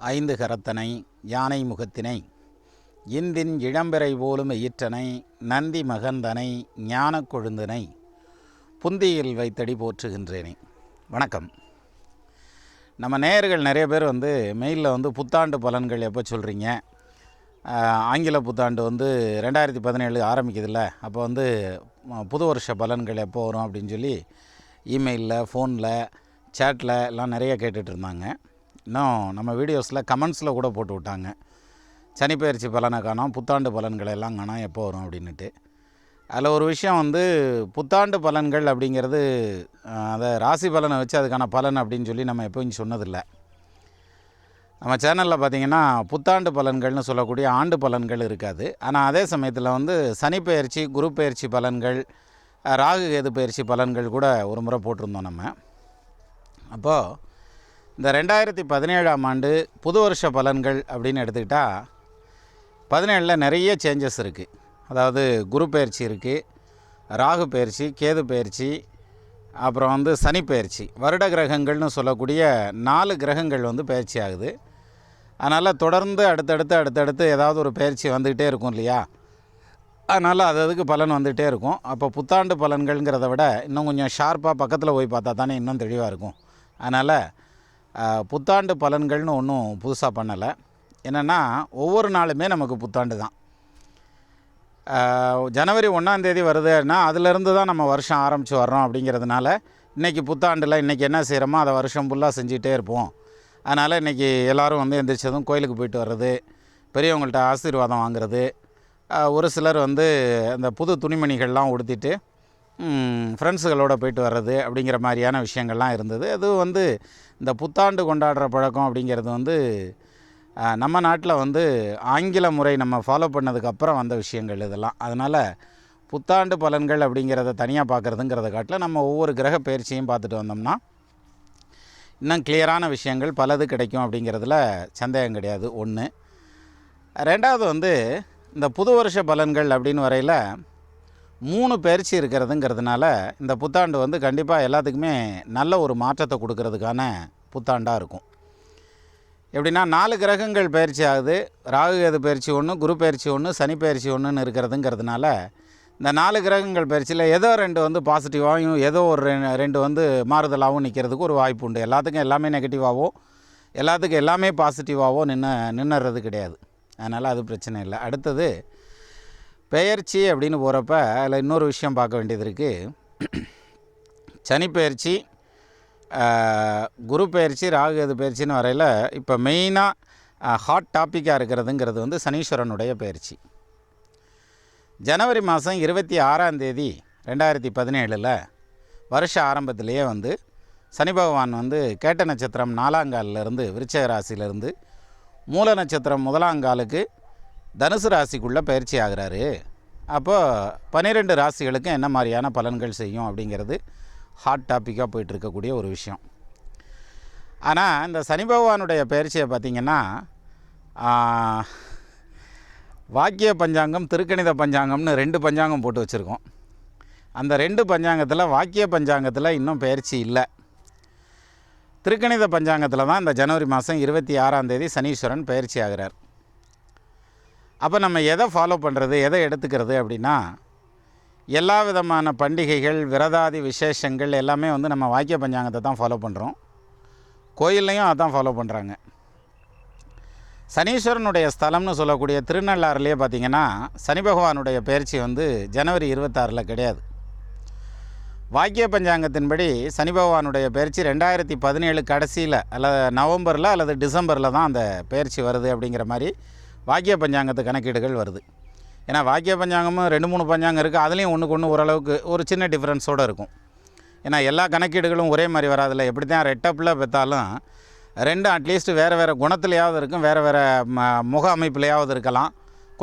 ஐந்து கரத்தனை யானை முகத்தினை இந்தின் இளம்பிறை போலும் எயிற்றனை நந்தி மகந்தனை ஞான கொழுந்தனை புந்தியில் வைத்தடி போற்றுகின்றேனே. வணக்கம். நம்ம நேயர்கள் நிறைய பேர் மெயிலில் புத்தாண்டு பலன்கள் எப்போ சொல்கிறீங்க, ஆங்கில புத்தாண்டு 2017 ஆரம்பிக்குதுல்ல, அப்போ புது வருஷ பலன்கள் எப்போ வரும் அப்படின்னு சொல்லி இமெயிலில், ஃபோனில், சேட்டில் எல்லாம் நிறைய கேட்டுட்டு இருந்தாங்க. இன்னும் நம்ம வீடியோஸில் கமெண்ட்ஸில் கூட போட்டு விட்டாங்க, சனிப்பெயர்ச்சி பலனை காணோம், புத்தாண்டு பலன்களை எல்லாம் காணோம், எப்போ வரும் அப்படின்ட்டு. அதில் ஒரு விஷயம் புத்தாண்டு பலன்கள் அப்படிங்கிறது அதை ராசி பலனை வச்சு அதுக்கான பலன் அப்படின்னு சொல்லி நம்ம எப்போயும் சொன்னதில்லை. நம்ம சேனலில் பார்த்திங்கன்னா புத்தாண்டு பலன்கள்னு சொல்லக்கூடிய ஆண்டு பலன்கள் இருக்காது. ஆனால் அதே சமயத்தில் சனிப்பெயர்ச்சி, குரு பெயர்ச்சி பலன்கள், ராகு கேது பயிற்சி பலன்கள் கூட ஒரு முறை போட்டிருந்தோம் நம்ம. அப்போது இந்த 2017ஆம் ஆண்டு புது வருஷ பலன்கள் அப்படின்னு எடுத்துக்கிட்டால் 17 நிறைய சேஞ்சஸ் இருக்குது. அதாவது குரு பெயர்ச்சி இருக்குது, ராகு பெயர்ச்சி, கேது பெயர்ச்சி, அப்புறம் சனி பெயர்ச்சி, வருட கிரகங்கள்னு சொல்லக்கூடிய 4 கிரகங்கள் பெயர்ச்சி ஆகுது. அதனால் தொடர்ந்து அடுத்தடுத்து ஏதாவது ஒரு பெயர்ச்சி வந்துக்கிட்டே இருக்கும் இல்லையா. அதனால் அதுக்கு பலன் வந்துகிட்டே இருக்கும். அப்போ புத்தாண்டு பலன்கள்ங்கிறத விட இன்னும் கொஞ்சம் ஷார்ப்பாக பக்கத்தில் போய் பார்த்தா தானே இன்னும் தெளிவாக இருக்கும். அதனால் புத்தாண்டு பலன்கள்னு ஒன்றும் புதுசாக பண்ணலை. என்னென்னா ஒவ்வொரு நாளுமே நமக்கு புத்தாண்டு தான். ஜனவரி 1ஆம் தேதி வருதுன்னா அதிலேருந்து தான் நம்ம வருஷம் ஆரம்பித்து வர்றோம். அப்படிங்கிறதுனால இன்றைக்கி புத்தாண்டில் இன்றைக்கி என்ன செய்கிறோமோ அதை வருஷம் ஃபுல்லாக செஞ்சுக்கிட்டே இருப்போம். அதனால் இன்றைக்கி எல்லோரும் எந்திரிச்சதும் கோயிலுக்கு போயிட்டு வர்றது, பெரியவங்கள்ட்ட ஆசீர்வாதம் வாங்குறது, ஒரு சிலர் அந்த புது துணிமணிகள்லாம் உடுத்திட்டு ஃப்ரெண்ட்ஸுகளோடு போயிட்டு வர்றது அப்படிங்கிற மாதிரியான விஷயங்கள்லாம் இருந்தது. அது இந்த புத்தாண்டு கொண்டாடுற பழக்கம் அப்படிங்கிறது நம்ம நாட்டில் ஆங்கில முறை நம்ம ஃபாலோ பண்ணதுக்கப்புறம் வந்த விஷயங்கள் இதெல்லாம். அதனால் புத்தாண்டு பலன்கள் அப்படிங்கிறத தனியாக பார்க்குறதுங்கிறத காட்டில் நம்ம ஒவ்வொரு கிரக பயிற்சியும் பார்த்துட்டு வந்தோம்னா இன்னும் கிளியரான விஷயங்கள் பலது கிடைக்கும் அப்படிங்கிறதுல சந்தேகம் கிடையாது. ஒன்று. ரெண்டாவது இந்த புது வருஷ பலன்கள் அப்படின்னு வரையில் 3 பயிற்சி இருக்கிறதுங்கிறதுனால இந்த புத்தாண்டு கண்டிப்பாக எல்லாத்துக்குமே நல்ல ஒரு மாற்றத்தை கொடுக்கறதுக்கான புத்தாண்டாக இருக்கும். எப்படின்னா 4 கிரகங்கள் பயிற்சி ஆகுது. ராகு கேது பயிற்சி 1, குரு பயிற்சி 1, சனி பயிற்சி 1ன்னு இருக்கிறதுங்கிறதுனால இந்த 4 கிரகங்கள் பயிற்சியில் ஏதோ 2 பாசிட்டிவாகவும் ஏதோ ஒரு 2 மாறுதலாகவும் நிற்கிறதுக்கு ஒரு வாய்ப்பு உண்டு. எல்லாத்துக்கும் எல்லாமே நெகட்டிவாகவோ எல்லாத்துக்கும் எல்லாமே பாசிட்டிவாகவோ நின்றுறது கிடையாது. அதனால் அது பிரச்சனை இல்லை. அடுத்தது பெயர்ச்சி அப்படின்னு போகிறப்ப அதில் இன்னொரு விஷயம் பார்க்க வேண்டியது இருக்குது. சனி பெயர்ச்சி, குரு பெயர்ச்சி, ராகு கேது பெயர்ச்சின்னு வரையில் இப்போ மெயினாக ஹாட் டாப்பிக்காக இருக்கிறதுங்கிறது சனீஸ்வரனுடைய பெயர்ச்சி. ஜனவரி மாதம் 26ஆம் தேதி 2017 வருஷ ஆரம்பத்திலேயே சனி பகவான் கேட்ட நட்சத்திரம் 4ஆம் காலிலேருந்து விருச்சிக ராசியிலேருந்து மூல நட்சத்திரம் 1ஆம் காலுக்கு தனுசு ராசிக்குள்ளே பயிற்சி ஆகிறாரு. அப்போ 12 ராசிகளுக்கு என்ன மாதிரியான பலன்கள் செய்யும் அப்படிங்கிறது ஹாட் டாப்பிக்காக போயிட்டுருக்கக்கூடிய ஒரு விஷயம். ஆனால் இந்த சனி பகவானுடைய பயிற்சியை பார்த்திங்கன்னா வாக்கிய பஞ்சாங்கம், திருக்கணித பஞ்சாங்கம்னு 2 பஞ்சாங்கம் போட்டு வச்சுருக்கோம். அந்த 2 பஞ்சாங்கத்தில் வாக்கிய பஞ்சாங்கத்தில் இன்னும் பயிற்சி இல்லை. திருக்கணித பஞ்சாங்கத்தில் தான் இந்த ஜனவரி மாதம் 26ஆம் தேதி சனீஸ்வரன் பயிற்சி ஆகிறார். அப்போ நம்ம எதை ஃபாலோ பண்ணுறது, எதை எடுத்துக்கிறது அப்படின்னா எல்லா விதமான பண்டிகைகள், விரதாதி விசேஷங்கள் எல்லாமே நம்ம வாக்கிய பஞ்சாங்கத்தை தான் ஃபாலோ பண்ணுறோம். கோயில்லையும் அதான் ஃபாலோ பண்ணுறாங்க. சனீஸ்வரனுடைய ஸ்தலம்னு சொல்லக்கூடிய திருநள்ளாறுலேயே பார்த்திங்கன்னா சனி பகவானுடைய பயிற்சி ஜனவரி 26 கிடையாது. வாக்கிய பஞ்சாங்கத்தின்படி சனி பகவானுடைய பயிற்சி 2017 கடைசியில் அல்லது நவம்பரில் அல்லது டிசம்பரில் தான் அந்த பயிற்சி வருது அப்படிங்கிற மாதிரி வாக்கிய பஞ்சாங்கத்து கணக்கீடுகள் வருது. ஏன்னா வாக்கிய பஞ்சாங்கமும் 2-3 பஞ்சாங்கம் இருக்குது. அதுலேயும் ஒன்றுக்கு ஒன்று ஓரளவுக்கு ஒரு சின்ன டிஃப்ரென்ஸோடு இருக்கும். ஏன்னா எல்லா கணக்கீடுகளும் ஒரே மாதிரி வராதில்ல. எப்படி தான் ரெட்டப்பில் பெற்றாலும் 2 அட்லீஸ்ட் வேறு குணத்துலையாவது இருக்கும், வேறு முக அமைப்புலையாவது இருக்கலாம்,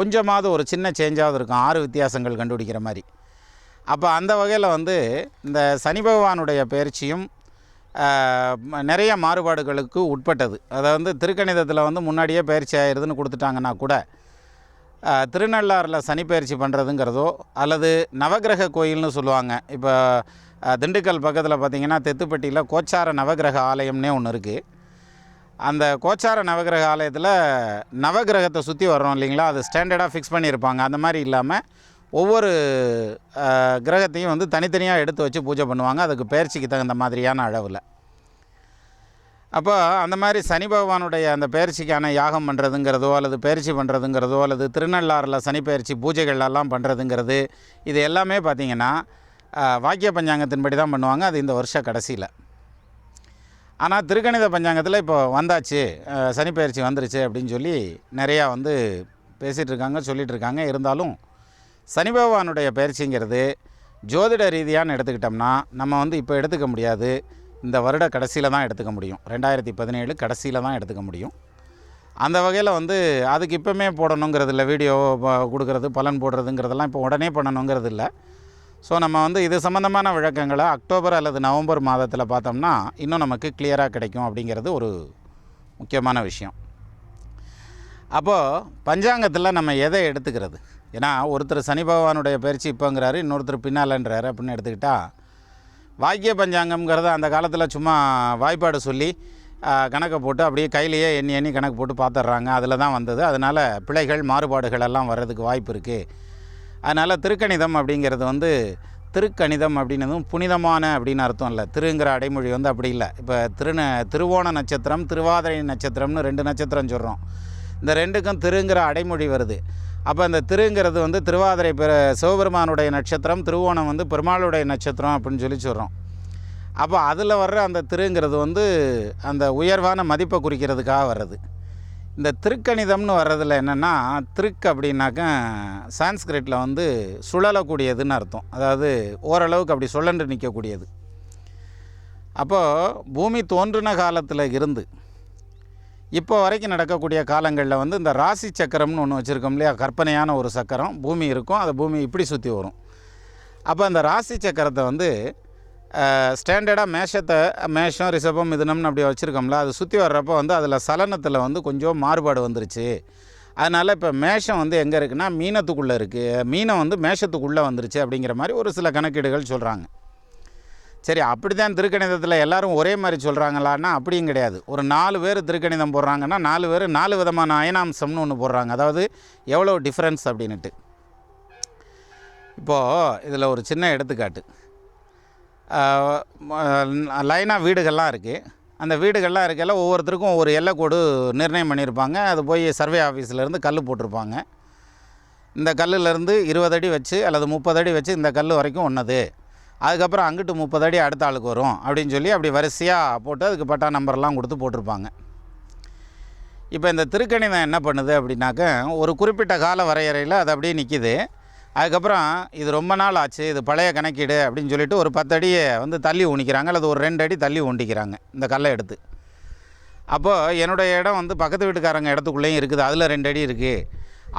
கொஞ்சமாவது ஒரு சின்ன சேஞ்சாவது இருக்கும், 6 வித்தியாசங்கள் கண்டுபிடிக்கிற மாதிரி. அப்போ அந்த வகையில் இந்த சனி பகவானுடைய பயிற்சியும் நிறைய மாறுபாடுகளுக்கு உட்பட்டது. அதை திருக்கணிதத்தில் முன்னாடியே பயிற்சி ஆயிடுதுன்னு கொடுத்துட்டாங்கன்னா கூட திருநள்ளாறில் சனி பயிற்சி பண்ணுறதுங்கிறதோ அல்லது நவகிரக கோயில்னு சொல்லுவாங்க. இப்போ திண்டுக்கல் பக்கத்தில் பார்த்திங்கன்னா தெத்துப்பட்டியில் கோச்சார நவகிரக ஆலயம்னே ஒன்று இருக்குது. அந்த கோச்சார நவகிரக ஆலயத்தில் நவகிரகத்தை சுற்றி வர்றோம் இல்லைங்களா, அது ஸ்டாண்டர்டாக ஃபிக்ஸ் பண்ணியிருப்பாங்க. அந்த மாதிரி இல்லாமல் ஒவ்வொரு கிரகத்தையும் வந்து தனித்தனியாக எடுத்து வச்சு பூஜை பண்ணுவாங்க, அதுக்கு பெயர்ச்சிக்கு தகுந்த மாதிரியான அளவில். அப்போ அந்த மாதிரி சனி பகவானுடைய அந்த பெயர்ச்சிக்கான யாகம் பண்ணுறதுங்கிறதோ அல்லது பெயர்ச்சி பண்ணுறதுங்கிறதோ அல்லது திருநள்ளாறில் சனி பெயர்ச்சி பூஜைகள்லாம் பண்ணுறதுங்கிறது இது எல்லாமே பார்த்திங்கன்னா வாக்கிய பஞ்சாங்கத்தின்படி தான் பண்ணுவாங்க. அது இந்த வருஷ கடைசியில். ஆனால் திருக்கணித பஞ்சாங்கத்தில் இப்போ வந்தாச்சு, சனி பெயர்ச்சி வந்துருச்சு அப்படின்னு சொல்லி நிறையா வந்து பேசிகிட்டு இருக்காங்க, சொல்லிகிட்டு இருக்காங்க. இருந்தாலும் சனி பகவானுடைய பயிற்சிங்கிறது ஜோதிட ரீதியான்னு எடுத்துக்கிட்டோம்னா நம்ம வந்து இப்போ எடுத்துக்க முடியாது, இந்த வருட கடைசியில் தான் எடுத்துக்க முடியும். 2017 கடைசியில் தான் எடுத்துக்க முடியும். அந்த வகையில் வந்து அதுக்கு இப்போமே போடணுங்கிறது இல்லை, வீடியோ கொடுக்கறது பலன் போடுறதுங்கிறதெல்லாம் இப்போ உடனே பண்ணணுங்கிறது இல்லை. ஸோ நம்ம வந்து இது சம்மந்தமான விளக்கங்களை அக்டோபர் அல்லது நவம்பர் மாதத்தில் பார்த்தோம்னா இன்னும் நமக்கு கிளியராக கிடைக்கும் அப்படிங்கிறது ஒரு முக்கியமான விஷயம். அப்போது பஞ்சாங்கத்தில் நம்ம எதை எடுத்துக்கிறது? ஏன்னா ஒருத்தர் சனி பகவானுடைய பயிற்சி இப்போங்கிறாரு, இன்னொருத்தர் பின்னாலன்றாரு அப்படின்னு எடுத்துக்கிட்டால், வாக்கிய பஞ்சாங்கம்ங்கிறத அந்த காலத்தில் சும்மா வாய்ப்பாடு சொல்லி கணக்கை போட்டு அப்படியே கையிலேயே எண்ணி எண்ணி கணக்கு போட்டு பார்த்துட்றாங்க. அதில் தான் வந்தது. அதனால் பிழைகள் மாறுபாடுகள் எல்லாம் வர்றதுக்கு வாய்ப்பு இருக்குது. அதனால் திருக்கணிதம் அப்படிங்கிறது வந்து திருக்கணிதம் அப்படின்னதும் புனிதமான அப்படின்னு அர்த்தம் இல்லை. திருங்கிற அடைமொழி வந்து அப்படி இல்லை. இப்போ திருவோண நட்சத்திரம், திருவாதிரை நட்சத்திரம்னு 2 நட்சத்திரம் சொல்கிறோம். இந்த 2க்கும் திருங்கிற அடைமொழி வருது. அப்போ அந்த திருங்கிறது வந்து திருவாதிரை சிவபெருமானுடைய நட்சத்திரம், திருவோணம் வந்து பெருமாளுடைய நட்சத்திரம் அப்படின்னு சொல்லி சொல்கிறோம். அப்போ அதில் வர்ற அந்த திருங்கிறது வந்து அந்த உயர்வான மதிப்பை குறிக்கிறதுக்காக வர்றது. இந்த திருக்கணிதம்னு வர்றதில் என்னென்னா, திருக் அப்படின்னாக்க சான்ஸ்கிரிட்டில் வந்து சுழலக்கூடியதுன்னு அர்த்தம். அதாவது ஓரளவுக்கு அப்படி சுழன்று நிற்கக்கூடியது. அப்போது பூமி தோன்றின காலத்தில் இருந்து இப்போ வரைக்கும் நடக்கக்கூடிய காலங்களில் வந்து இந்த ராசி சக்கரம்னு ஒன்று வச்சுருக்கோம் இல்லையா, கற்பனையான ஒரு சக்கரம் பூமி இருக்கும், அந்த பூமி இப்படி சுற்றி வரும். அப்போ அந்த ராசி சக்கரத்தை வந்து ஸ்டாண்டர்டாக மேஷம் ரிஷபம் மிதுனம்னு அப்படி வச்சுருக்கோம்ல, அது சுற்றி வர்றப்போ வந்து அதில் சலனத்தில் வந்து கொஞ்சம் மாறுபாடு வந்துருச்சு. அதனால் இப்போ மேஷம் வந்து எங்கே இருக்குன்னா மீனத்துக்குள்ளே இருக்குது, மீனம் வந்து மேஷத்துக்குள்ளே வந்துருச்சு அப்படிங்கிற மாதிரி ஒரு சில கணக்கீடுகள் சொல்கிறாங்க. சரி, அப்படி தான் திருக்கணிதத்தில் எல்லோரும் ஒரே மாதிரி சொல்கிறாங்களான்னா அப்படியும் கிடையாது. ஒரு 4 பேர் திருக்கணிதம் போடுறாங்கன்னா 4 பேர் 4 விதமான அயனாம்சம்னு ஒன்று போடுறாங்க. அதாவது எவ்வளோ டிஃப்ரென்ஸ் அப்படின்ட்டு. இப்போது இதில் ஒரு சின்ன எடுத்துக்காட்டு. லைனாக வீடுகள்லாம் இருக்குது. அந்த வீடுகள்லாம் இருக்கையில் ஒவ்வொருத்தருக்கும் ஒவ்வொரு எல்லைக்கோடு நிர்ணயம் பண்ணியிருப்பாங்க. அது போய் சர்வே ஆஃபீஸ்லேருந்து கல் போட்டிருப்பாங்க. இந்த கல்லுலேருந்து 20 அடி வச்சு அல்லது 30 அடி வச்சு இந்த கல் வரைக்கும் ஒன்றுது, அதுக்கப்புறம் அங்கிட்டு 30 அடி அடுத்த ஆளுக்கு வரும் அப்படின்னு சொல்லி அப்படி வரிசையாக போட்டு அதுக்கு பட்டா நம்பர்லாம் கொடுத்து போட்டிருப்பாங்க. இப்போ இந்த திருக்கணிதம் என்ன பண்ணுது அப்படின்னாக்க, ஒரு குறிப்பிட்ட கால வரையறையில் அது அப்படியே நிற்கிது. அதுக்கப்புறம் இது ரொம்ப நாள் ஆச்சு, இது பழைய கணக்கீடு அப்படின்னு சொல்லிட்டு ஒரு 10 அடியை வந்து தள்ளி ஊனிக்கிறாங்க, அல்லது ஒரு 2 அடி தள்ளி ஊண்டிக்கிறாங்க இந்த கல்லை எடுத்து. அப்போது என்னுடைய இடம் வந்து பக்கத்து வீட்டுக்காரங்க இடத்துக்குள்ளேயும் இருக்குது, அதில் 2 அடி இருக்குது,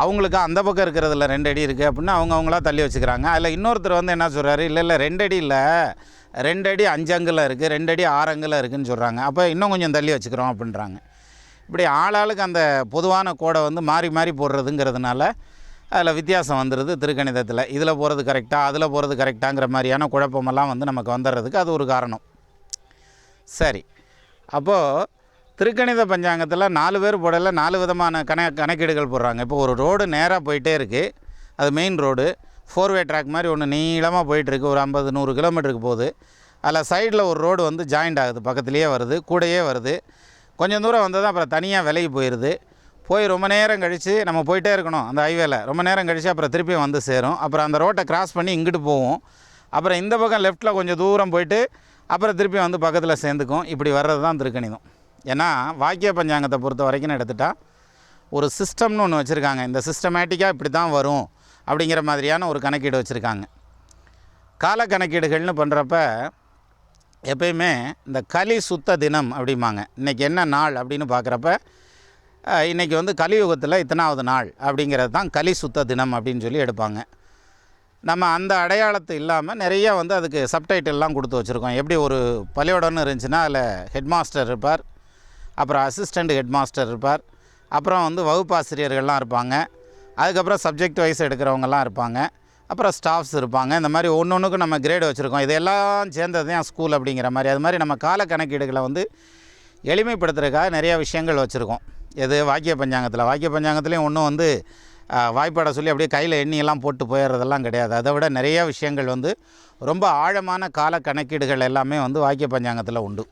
அவங்களுக்கு அந்த பக்கம் இருக்கிறதுல 2 அடி இருக்குது அப்படின்னு அவங்களாம் தள்ளி வச்சுக்கிறாங்க. அதில் இன்னொருத்தர் வந்து என்ன சொல்கிறாரு, இல்லை 2 அடி இல்லை, 2 அடி 5 அங்குல இருக்குது, 2 அடி 6 அங்குல இருக்குதுன்னு சொல்கிறாங்க. அப்போ இன்னும் கொஞ்சம் தள்ளி வச்சுக்கிறோம் அப்படின்றாங்க. இப்படி ஆளாளுக்கு அந்த பொதுவான கோடை வந்து மாறி மாறி போடுறதுங்கிறதுனால அதில் வித்தியாசம் வந்துடுது திருக்கணிதத்தில். இதில் போகிறது கரெக்டாக அதில் போகிறது கரெக்டாங்கிற மாதிரியான குழப்பமெல்லாம் வந்து நமக்கு வந்துடுறதுக்கு அது ஒரு காரணம். சரி, அப்போது திருக்கணித பஞ்சாங்கத்தில் 4 பேர் போடல 4 விதமான கணக்கீடுகள் போடுறாங்க. இப்போ ஒரு ரோடு நேராக போயிட்டே இருக்குது, அது மெயின் ரோடு, 4-வே ட்ராக் மாதிரி ஒன்று நீளமாக போயிட்டுருக்கு, ஒரு 50-100 கிலோமீட்டருக்கு போகுது. அதில் சைடில் ஒரு ரோடு வந்து ஜாயிண்ட் ஆகுது, பக்கத்துலேயே வருது, கூடையே வருது. கொஞ்சம் தூரம் வந்தது அப்புறம் தனியாக விலகி போயிடுது. போய் ரொம்ப நேரம் கழித்து நம்ம போயிட்டே இருக்கணும் அந்த ஹைவேல, ரொம்ப நேரம் கழித்து அப்புறம் திருப்பி வந்து சேரும். அப்புறம் அந்த ரோட்டை கிராஸ் பண்ணி இங்கிட்டு போவோம், அப்புறம் இந்த பக்கம் லெஃப்ட்டில் கொஞ்சம் தூரம் போயிட்டு அப்புறம் திருப்பி வந்து பக்கத்தில் சேர்ந்துக்கும். இப்படி வர்றது தான் திருக்கணிதம். ஏன்னா வாக்கிய பஞ்சாங்கத்தை பொறுத்த வரைக்கும் எடுத்துட்டால் ஒரு சிஸ்டம்னு ஒன்று வச்சுருக்காங்க. இந்த சிஸ்டமேட்டிக்காக இப்படி தான் வரும் அப்படிங்கிற மாதிரியான ஒரு கணக்கீடு வச்சுருக்காங்க. கால கணக்கீடுகள்னு பண்ணுறப்ப எப்பயுமே இந்த கலி சுத்த தினம் அப்படிம்பாங்க. இன்றைக்கி என்ன நாள் அப்படின்னு பார்க்குறப்ப இன்றைக்கி வந்து கலியுகத்தில் இத்தனாவது நாள் அப்படிங்கிறது தான் கலி சுத்த தினம் அப்படின்னு சொல்லி எடுப்பாங்க. நம்ம அந்த அடையாளத்தை இல்லாமல் நிறையா வந்து அதுக்கு சப்டைட்டில்லாம் கொடுத்து வச்சுருக்கோம். எப்படி ஒரு பள்ளியோடன்னு இருந்துச்சுன்னா அதில் ஹெட்மாஸ்டர் இருப்பார், அப்புறம் அசிஸ்டண்ட் ஹெட்மாஸ்டர் இருப்பார், அப்புறம் வந்து வகுப்பாசிரியர்கள்லாம் இருப்பாங்க, அதுக்கப்புறம் சப்ஜெக்ட் வைஸ் எடுக்கிறவங்கலாம் இருப்பாங்க, அப்புறம் ஸ்டாஃப்ஸ் இருப்பாங்க. இந்த மாதிரி ஒன்றுக்கும் நம்ம கிரேடு வச்சுருக்கோம். இதெல்லாம் சேர்ந்தது தான் ஸ்கூல் அப்படிங்கிற மாதிரி. அது மாதிரி நம்ம கால கணக்கீடுகளை வந்து எளிமைப்படுத்துறதுக்காக நிறையா விஷயங்கள் வச்சுருக்கோம். எது வாக்கிய பஞ்சாங்கத்துலேயும் ஒன்றும் வந்து வாய்ப்பாடை சொல்லி அப்படியே கையில் எண்ணியெல்லாம் போட்டு போயிடுறதெல்லாம் கிடையாது. அதை விட நிறையா விஷயங்கள் வந்து ரொம்ப ஆழமான கால கணக்கீடுகள் எல்லாமே வந்து வாக்கிய பஞ்சாங்கத்தில் உண்டு.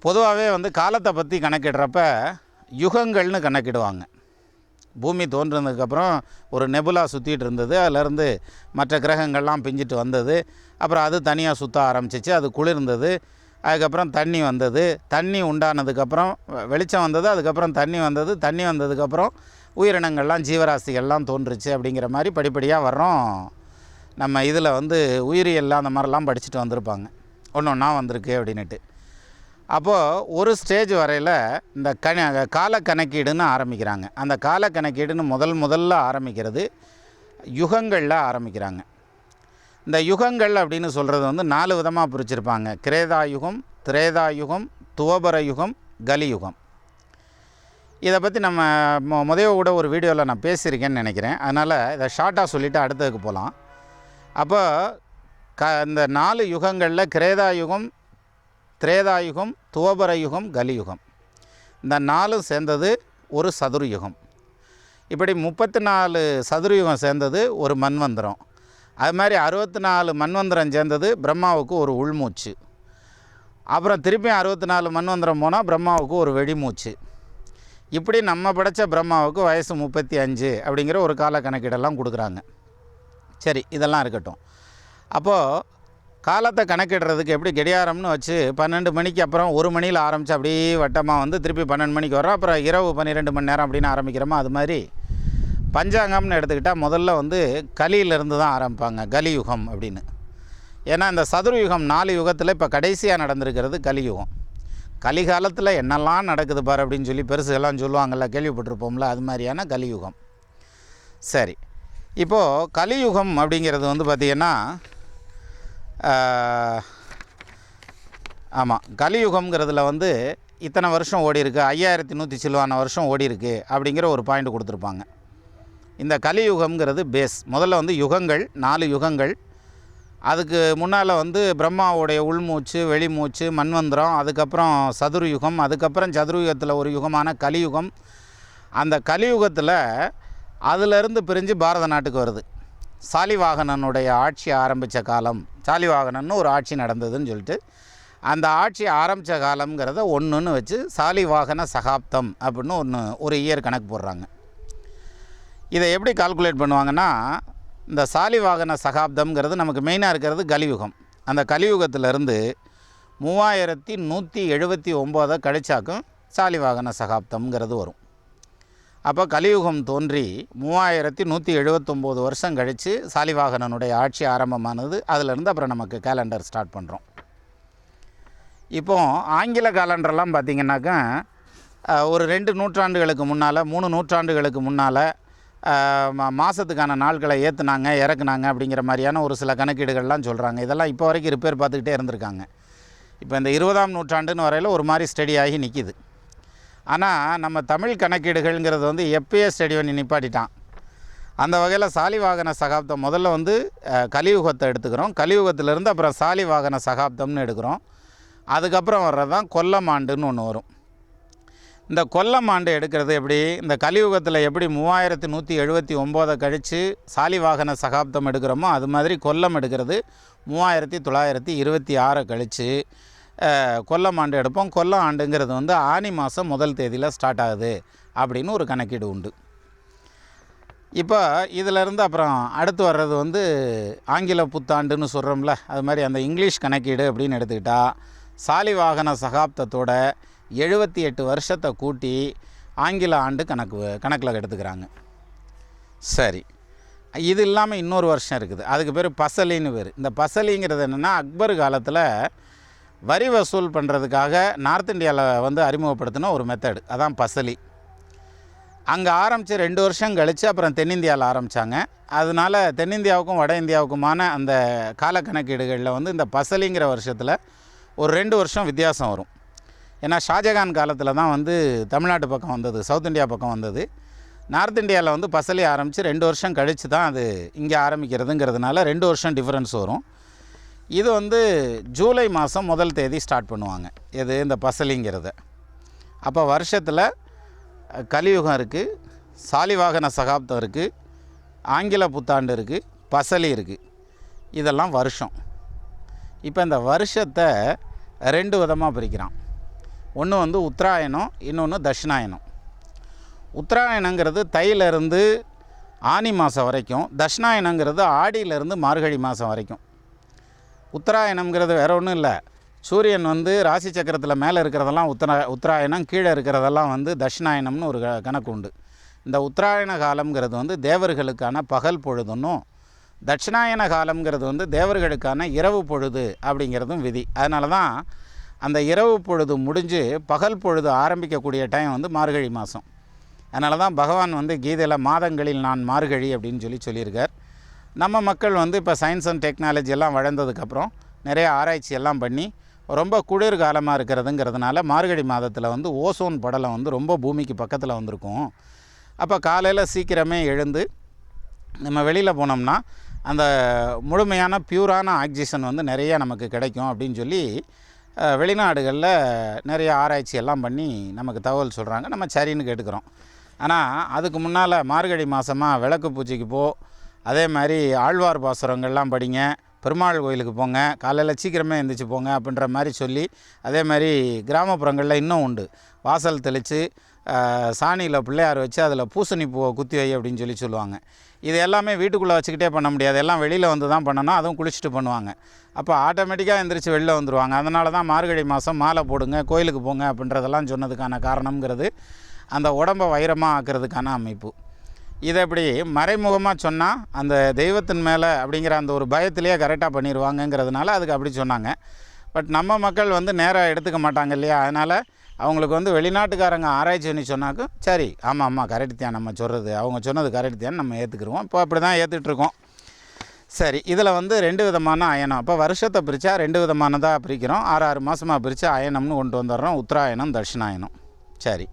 பொதுவாகவே வந்து காலத்தை பற்றி கணக்கிடுறப்ப யுகங்கள்னு கணக்கிடுவாங்க. பூமி தோன்றினதுக்கப்புறம் ஒரு நெபுலா சுற்றிட்டு இருந்தது, அதிலேருந்து மற்ற கிரகங்கள்லாம் பிஞ்சிட்டு வந்தது, அப்புறம் அது தனியாக சுற்ற ஆரம்பிச்சிச்சு, அது குளிர்ந்தது, அதுக்கப்புறம் தண்ணி வந்தது, தண்ணி உண்டானதுக்கப்புறம் வெளிச்சம் வந்தது, அதுக்கப்புறம் தண்ணி வந்தது, தண்ணி வந்ததுக்கப்புறம் உயிரினங்கள்லாம் ஜீவராசிகள்லாம் தோன்றுச்சு. அப்படிங்கிற மாதிரி படிப்படியாக வர்றோம். நம்ம இதில் வந்து உயிரியல்லாம் அந்த மாதிரிலாம் படிச்சுட்டு வந்திருப்பாங்க, ஒன்று ஒன்றா வந்திருக்கு அப்படின்ட்டு. அப்போது ஒரு ஸ்டேஜ் வரையில் இந்த கால கணக்கீடுன்னு ஆரம்பிக்கிறாங்க. அந்த கால கணக்கீடுன்னு முதல்ல ஆரம்பிக்கிறது யுகங்களில் ஆரம்பிக்கிறாங்க. இந்த யுகங்கள் அப்படின்னு சொல்கிறது வந்து 4 விதமாக பிரிச்சிருப்பாங்க. கிரேதாயுகம், திரேதாயுகம், துவபர யுகம், கலியுகம். இதை பற்றி நம்ம முதல்ல கூட ஒரு வீடியோவில் நான் பேசியிருக்கேன்னு நினைக்கிறேன். அதனால் இதை ஷார்ட்டாக சொல்லிவிட்டு அடுத்ததுக்கு போகலாம். அப்போ இந்த 4 யுகங்களில் கிரேதாயுகம், திரேதாயுகம், துவபர யுகம், கலியுகம், இந்த 4 சேர்ந்தது ஒரு சதுர்யுகம். இப்படி 34 சதுர்யுகம் சேர்ந்தது ஒரு மன்வந்திரம். அது மாதிரி 64 மன்வந்திரம் சேர்ந்தது பிரம்மாவுக்கு ஒரு உள்மூச்சு. அப்புறம் திருப்பியும் 64 மன்வந்திரம் போனால் பிரம்மாவுக்கு ஒரு வெடிமூச்சு. இப்படி நம்ம படைத்த பிரம்மாவுக்கு வயசு 35 அப்படிங்கிற ஒரு கால கணக்கீடெல்லாம் கொடுக்குறாங்க. சரி, இதெல்லாம் இருக்கட்டும். அப்போது காலத்தை கணக்கிடுறதுக்கு எப்படி கடிகாரம்னு வச்சு 12 மணிக்கு அப்புறம் 1 மணியில் ஆரம்பித்து அப்படியே வட்டமாக வந்து திருப்பி 12 மணிக்கு வரோம், அப்புறம் இரவு 12 மணி நேரம் அப்படின்னு ஆரம்பிக்கிறோமா, அது மாதிரி பஞ்சாங்கம்னு எடுத்துக்கிட்டால் முதல்ல வந்து கலியிலேருந்து தான் ஆரம்பிப்பாங்க, கலியுகம் அப்படின்னு. ஏன்னா இந்த சதுர்யுகம் 4 யுகத்தில் இப்போ கடைசியாக நடந்திருக்கிறது கலியுகம். கலிகாலத்தில் என்னெல்லாம் நடக்குது பாரு அப்படின்னு சொல்லி பெருசுகள்லாம் சொல்லுவாங்கள்ல, கேள்விப்பட்டிருப்போம்ல, அது மாதிரியான கலியுகம். சரி, இப்போது கலியுகம் அப்படிங்கிறது வந்து பார்த்திங்கன்னா ஆமாம், கலியுகம்ங்கிறதுல வந்து இத்தனை வருஷம் ஓடி இருக்குது, 5100 சில்வான வருஷம் ஓடி இருக்குது அப்படிங்கிற ஒரு பாயிண்ட் கொடுத்துருப்பாங்க. இந்த கலியுகம்ங்கிறது பேஸ். முதல்ல வந்து யுகங்கள் 4 யுகங்கள். அதுக்கு முன்னால் வந்து பிரம்மாவுடைய உள்மூச்சு, வெளிமூச்சு, மன்வந்திரம், அதுக்கப்புறம் சதுர்யுகம், அதுக்கப்புறம் சதுர்யுகத்தில் ஒரு யுகமான கலியுகம். அந்த கலியுகத்தில் அதிலிருந்து பிரிஞ்சு பாரத நாட்டுக்கு வருது. சாலிவாகனனுடைய ஆட்சி ஆரம்பித்த காலம், சாலிவாகனன்னு ஒரு ஆட்சி நடந்ததுன்னு சொல்லிட்டு அந்த ஆட்சி ஆரம்பித்த காலங்கிறத ஒன்றுன்னு வச்சு சாலிவாகன சகாப்தம் அப்படின்னு ஒரு இயர் கணக்கு போடுறாங்க. இதை எப்படி கால்குலேட் பண்ணுவாங்கன்னா, இந்த சாலிவாகன சகாப்தம்ங்கிறது நமக்கு மெயினாக இருக்கிறது கலியுகம். அந்த கலியுகத்திலேருந்து 3179 கழிச்சாக்கும் சாலிவாகன சகாப்தம்ங்கிறது வரும். அப்போ கலியுகம் தோன்றி 3179 வருஷம் கழித்து சாலிவாகனனுடைய ஆட்சி ஆரம்பமானது. அதிலேருந்து அப்புறம் நமக்கு கேலண்டர் ஸ்டார்ட் பண்ணுறோம். இப்போது ஆங்கில கேலண்டர்லாம் பார்த்திங்கனாக்கா ஒரு 2 நூற்றாண்டுகளுக்கு முன்னால், 3 நூற்றாண்டுகளுக்கு முன்னால் மாதத்துக்கான நாட்களை ஏற்றுனாங்க, இறக்குனாங்க அப்படிங்கிற மாதிரியான ஒரு சில கணக்கீடுகள்லாம் சொல்கிறாங்க. இதெல்லாம் இப்போ வரைக்கும் ரிப்பேர் பார்த்துக்கிட்டே இருந்திருக்காங்க. இப்போ இந்த 20ஆம் நூற்றாண்டுன்னு வரையில் ஒரு மாதிரி ஸ்டடி ஆகி நிற்கிது. ஆனால் நம்ம தமிழ் கணக்கீடுகள்ங்கிறது வந்து எப்பயே ஸ்டடி பண்ணி நிப்பாட்டிட்டான். அந்த வகையில் சாலிவாகன சகாப்தம் முதல்ல வந்து கலியுகத்தை எடுத்துக்கிறோம். கலியுகத்திலேருந்து அப்புறம் சாலிவாகன சகாப்தம்னு எடுக்கிறோம். அதுக்கப்புறம் வர்றது தான் கொல்லம் ஆண்டுன்னு ஒன்று வரும். இந்த கொல்லம் ஆண்டு எடுக்கிறது எப்படி, இந்த கலியுகத்தில் எப்படி 3179 கழித்து சாலிவாகன சகாப்தம் எடுக்கிறோமோ அது மாதிரி கொல்லம் எடுக்கிறது 3926 கழித்து கொல்லம் ஆண்டு எடுப்போம். கொல்லம் ஆண்டுங்கிறது வந்து ஆனி மாதம் 1 தேதியில் ஸ்டார்ட் ஆகுது அப்படின்னு ஒரு கணக்கீடு உண்டு. இப்போ இதிலேருந்து அப்புறம் அடுத்து வர்றது வந்து ஆங்கில புத்தாண்டுன்னு சொல்கிறோம்ல, அது மாதிரி அந்த இங்கிலீஷ் கணக்கீடு அப்படின்னு எடுத்துக்கிட்டால் சாலிவாகன சகாப்தத்தோட 78 வருஷத்தை கூட்டி ஆங்கில ஆண்டு கணக்கில் எடுத்துக்கிறாங்க. சரி, இது இல்லாமல் இன்னொரு வருஷம் இருக்குது, அதுக்கு பேர் பசலின்னு பேர். இந்த பசலிங்கிறது என்னென்னா, அக்பர் காலத்தில் வரி வசூல் பண்ணுறதுக்காக நார்த் இந்தியாவில் வந்து அறிமுகப்படுத்தின ஒரு மெத்தடு, அதான் பசலி. அங்கே ஆரம்பித்து 2 வருஷம் கழித்து அப்புறம் தென்னிந்தியாவில் ஆரம்பித்தாங்க. அதனால் தென்னிந்தியாவுக்கும் வட இந்தியாவுக்குமான அந்த கால கணக்கீடுகளில் வந்து இந்த பசலிங்கிற வருஷத்தில் ஒரு 2 வருஷம் வித்தியாசம் வரும். ஏன்னா ஷாஜகான் காலத்தில் தான் வந்து தமிழ்நாட்டு பக்கம் வந்தது, சவுத் இந்தியா பக்கம் வந்தது. நார்த் இந்தியாவில் வந்து பசலி ஆரம்பித்து 2 வருஷம் கழித்து தான் அது இங்கே ஆரம்பிக்கிறதுங்கிறதுனால 2 வருஷம் டிஃப்ரென்ஸ் வரும். இது வந்து ஜூலை மாதம் முதல் தேதி ஸ்டார்ட் பண்ணுவாங்க. எது இந்த பசலிங்கிறத. அப்போ வருஷத்தில் கலியுகம் இருக்குது, சாலிவாகன சகாப்தம் இருக்குது, ஆங்கில புத்தாண்டு இருக்குது, பசலி இருக்குது. இதெல்லாம் வருஷம். இப்போ இந்த வருஷத்தை 2 விதமாக பிரிக்கிறான். ஒன்று வந்து உத்தராயணம், இன்னொன்று தட்சிணாயனம். உத்தராயணங்கிறது தையிலேருந்து ஆனி மாதம் வரைக்கும், தட்சிணாயனங்கிறது ஆடியிலேருந்து மார்கழி மாதம் வரைக்கும். உத்தராயணம்ங்கிறது வேறு ஒன்றும் இல்லை, சூரியன் வந்து ராசி சக்கரத்தில் மேலே இருக்கிறதெல்லாம் உத்தராயணம், கீழே இருக்கிறதெல்லாம் வந்து தட்சிணாயனம்னு ஒரு கணக்கு உண்டு. இந்த உத்தராயண காலம்ங்கிறது வந்து தேவர்களுக்கான பகல் பொழுதுன்னும், தட்சிணாயன காலம்ங்கிறது வந்து தேவர்களுக்கான இரவு பொழுது அப்படிங்கிறதும் விதி. அதனால தான் அந்த இரவு பொழுது முடிஞ்சு பகல் பொழுது ஆரம்பிக்கக்கூடிய டைம் வந்து மார்கழி மாதம். அதனால தான் பகவான் வந்து கீதையில் மாதங்களில் நான் மார்கழி அப்படின்னு சொல்லியிருக்கார். நம்ம மக்கள் வந்து இப்போ சயின்ஸ் அண்ட் டெக்னாலஜி எல்லாம் வளர்ந்ததுக்கப்புறம் நிறைய ஆராய்ச்சி எல்லாம் பண்ணி ரொம்ப குளிர் காலமாக இருக்கிறதுங்கிறதுனால மார்கழி மாதத்தில் வந்து ஓசோன் படலம் வந்து ரொம்ப பூமிக்கு பக்கத்தில் வந்திருக்கும். அப்போ காலையில் சீக்கிரமே எழுந்து நம்ம வெளியில் போனோம்னா அந்த முழுமையான பியூரான ஆக்சிஜன் வந்து நிறைய நமக்கு கிடைக்கும் அப்படின்னு சொல்லி வெளிநாடுகளில் நிறைய ஆராய்ச்சி எல்லாம் பண்ணி நமக்கு தகவல் சொல்கிறாங்க. நம்ம சரின்னு கேட்டுக்கிறோம். ஆனால் அதுக்கு முன்னால் மார்கழி மாதமாக விளக்கு பூஜைக்கு போ, அதே மாதிரி ஆழ்வார் பாசுரங்கள்லாம் படிங்க, பெருமாள் கோயிலுக்கு போங்க, காலையில் சீக்கிரமே எழுந்திரிச்சு போங்க அப்படின்ற மாதிரி சொல்லி, அதே மாதிரி கிராமப்புறங்களில் இன்னும் உண்டு, வாசல் தெளித்து சாணியில் பிள்ளையார் வச்சு அதில் பூசணி பூவை குத்தி வை அப்படின்னு சொல்லுவாங்க. இது எல்லாமே வீட்டுக்குள்ளே வச்சுக்கிட்டே பண்ண முடியாது, எல்லாம் வெளியில் வந்து தான் பண்ணணும். அதுவும் குளிச்சுட்டு பண்ணுவாங்க. அப்போ ஆட்டோமேட்டிக்காக எந்திரிச்சு வெளில வந்துடுவாங்க. அதனால தான் மார்கழி மாதம் மாலை போடுங்க, கோயிலுக்கு போங்க அப்படின்றதெல்லாம் சொன்னதுக்கான காரணங்கிறது அந்த உடம்பை வைரமாக ஆக்கிறதுக்கான அமைப்பு. இதை இப்படி மறைமுகமாக சொன்னால் அந்த தெய்வத்தின் மேலே அப்படிங்கிற அந்த ஒரு பயத்திலேயே கரெக்டாக பண்ணிடுவாங்கங்கிறதுனால அதுக்கு அப்படி சொன்னாங்க. பட் நம்ம மக்கள் வந்து நேராக எடுத்துக்க மாட்டாங்க இல்லையா? அதனால் அவங்களுக்கு வந்து வெளிநாட்டுக்காரங்க ஆராய்ச்சி பண்ணி சொன்னாக்கும் சரி, ஆமாம் கரெக்டு தான், நம்ம சொல்கிறது அவங்க சொன்னது கரெக்டு தான், நம்ம ஏற்றுக்குருவோம். இப்போ அப்படி தான் ஏற்றுட்ருக்கோம். சரி, இதில் வந்து 2 விதமான அயனம். அப்போ வருஷத்தை பிரித்தா 2 விதமானதாக பிரிக்கிறோம். 6 மாதமாக பிரித்து அயனம்னு கொண்டு வந்துடுறோம், உத்தராயணம் தட்சிணாயனம். சரி,